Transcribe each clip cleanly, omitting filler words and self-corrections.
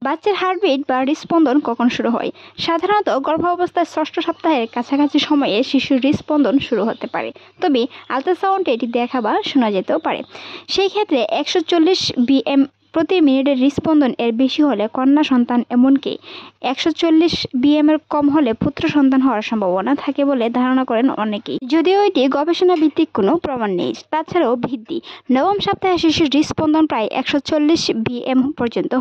বাচ্চার হার্টবিট বা হৃদস্পন্দন কখন শুরু হয়? সাধারণত গর্ভাবস্থার ষষ্ঠ সপ্তাহের কাছাকাছি সময়ে শিশুর হৃদস্পন্দন শুরু হতে পারে, তবে আল্ট্রাসাউন্ডে এটি দেখা বা শোনা যেতেও পারে। সেই ক্ষেত্রে 140 বিএম প্রতি মিনিটের হৃদস্পন্দন এর বেশি হলে কন্যা সন্তান, এমনকি 140 বিএম এর কম হলে পুত্র সন্তান হওয়ার সম্ভাবনা থাকে বলে ধারণা করেন অনেকেই, যদিও এটি গবেষণা ভিত্তিক কোনো প্রমাণ নেই। তাছাড়াও বৃদ্ধি নবম সপ্তাহে শিশুর হৃদস্পন্দন প্রায় 140 বিএম পর্যন্ত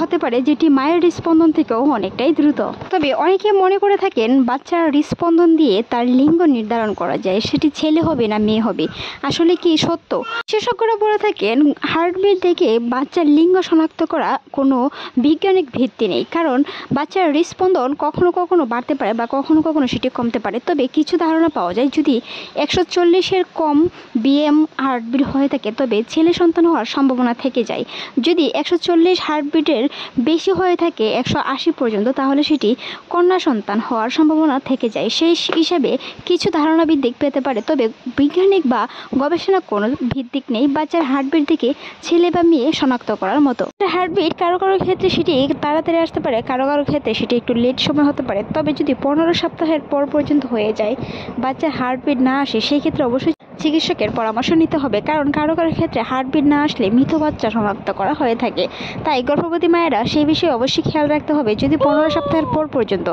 হতে পারে, যেটি মায়ের হৃদস্পন্দন থেকেও অনেকটাই দ্রুত। তবে অনেকে মনে করে থাকেন বাচ্চার হৃদস্পন্দন দিয়ে তার লিঙ্গ নির্ধারণ করা যায়, সেটি ছেলে হবে না মেয়ে হবে। আসলে কি সত্য? বিশেষজ্ঞরা বলে থাকেন হার্টবিট দেখে বাচ্চার লিঙ্গ শনাক্ত করা কোনো বৈজ্ঞানিক ভিত্তি নেই, কারণ বাচ্চার হৃদস্পন্দন কখনো কখনো বাড়তে পারে বা কখনো কখনো সেটি কমতে পারে। তবে কিছু ধারণা পাওয়া যায়, যদি 140-এর কম বিএম হার্টবিট হয়ে থাকে তবে ছেলে সন্তান হওয়ার সম্ভাবনা থেকে যায়। যদি 140 হার্টবিটের বেশি হয়ে থাকে 180 পর্যন্ত, তাহলে সেটি কন্যা সন্তান হওয়ার সম্ভাবনা থেকে যায়। সেই হিসাবে কিছু ধারণা ভিত্তিক পেতে পারে, তবে বৈজ্ঞানিক বা গবেষণা কোনো ভিত্তিক নেই বাচ্চার হার্টবিট থেকে ছেলে বা মেয়ে শনাক্ত করার মতো। হার্টবিট কারো কারো ক্ষেত্রে সেটি তাড়াতাড়ি আসতে পারে, কারো কারো ক্ষেত্রে সেটি একটু লেট সময় হতে পারে। তবে যদি 15 সপ্তাহের পর পর্যন্ত হয়ে যায় বাচ্চার হার্টবিট না আসে, সেই ক্ষেত্রে অবশ্যই চিকিৎসকের পরামর্শ নিতে হবে, কারণ কারো কারো ক্ষেত্রে হার্টবিট না আসলে মৃত বাচ্চা শনাক্ত করা হয়ে থাকে। তাই গর্ভবতী মায়েরা সেই বিষয়ে অবশ্যই খেয়াল রাখতে হবে। যদি 15 সপ্তাহের পর পর্যন্ত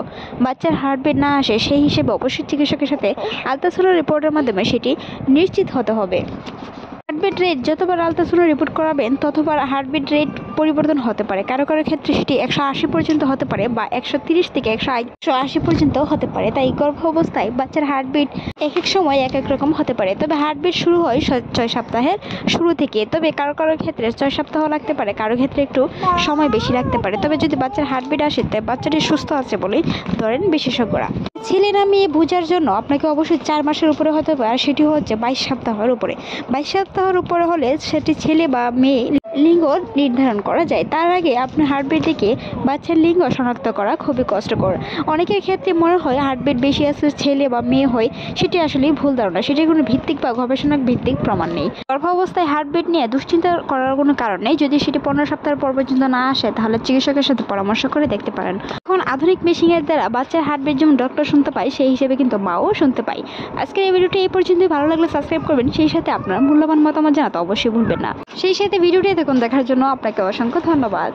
বাচ্চার হার্টবিট না আসে, সেই হিসেবে অবশ্যই চিকিৎসকের সাথে আলট্রাসাউন্ড রিপোর্টের মাধ্যমে সেটি নিশ্চিত হতে হবে। হার্টবিট রেট যতবার আলট্রাসাউন্ড রিপোর্ট করাবেন ততবার হার্টবিট রেট পরিবর্তন হতে পারে। কারো কারো ক্ষেত্রে সেটি 180 পর্যন্ত হতে পারে বা 130 থেকে 180 পর্যন্ত হতে পারে। তাই গর্ভ অবস্থায় বাচ্চার হার্টবিট এক এক সময় এক এক রকম হতে পারে। তবে হার্টবিট শুরু হয় 6 সপ্তাহের শুরু থেকে। তবে কারো কারো ক্ষেত্রে 6 সপ্তাহ লাগতে পারে, কারো ক্ষেত্রে একটু সময় বেশি লাগতে পারে। তবে যদি বাচ্চার হার্টবিট আসে তাই বাচ্চাটি সুস্থ আছে বলেই ধরেন বিশেষজ্ঞরা। ছেলে না মেয়ে বোঝার জন্য আপনাকে অবশ্যই 4 মাসের উপরে হতে হবে, আর সেটি হচ্ছে 22 সপ্তাহের উপরে। 22 সপ্তাহের উপরে হলে সেটি ছেলে বা মেয়ে লিঙ্গ নির্ধারণ করা যায়। তার আগে আপনার হার্টবিট দেখে বাচ্চার লিঙ্গ শনাক্ত করা খুবই কষ্টকর। অনেকের ক্ষেত্রে মনে হয় হার্টবিট বেশি আসলে ছেলে বা মেয়ে হয়, সেটি আসলে ভুল ধারণা। সেটি কোনো ভিত্তিক বা গবেষণা ভিত্তিক প্রমাণ নেই। গর্ভাবস্থায় হার্টবিট নিয়ে দুশ্চিন্তা করার কোনো কারণ নেই। যদি সেটি 15 সপ্তাহের পর পর্যন্ত না আসে, তাহলে চিকিৎসকের সাথে পরামর্শ করে দেখতে পারেন। এখন আধুনিক মেশিনের দ্বারা বাচ্চার হার্টবিট যেমন ডক্টর শুনতে পায়, সেই হিসেবে কিন্তু মাও শুনতে পায়। আজকের এই ভিডিওটি এই পর্যন্তই। ভালো লাগলে সাবস্ক্রাইব করবেন, সেই সাথে আপনার মূল্যবান মতামত জানাতে অবশ্যই ভুলবেন না। সেই সাথে ভিডিওটি দেখুন দেখার জন্য আপনাকে অসংখ্য ধন্যবাদ।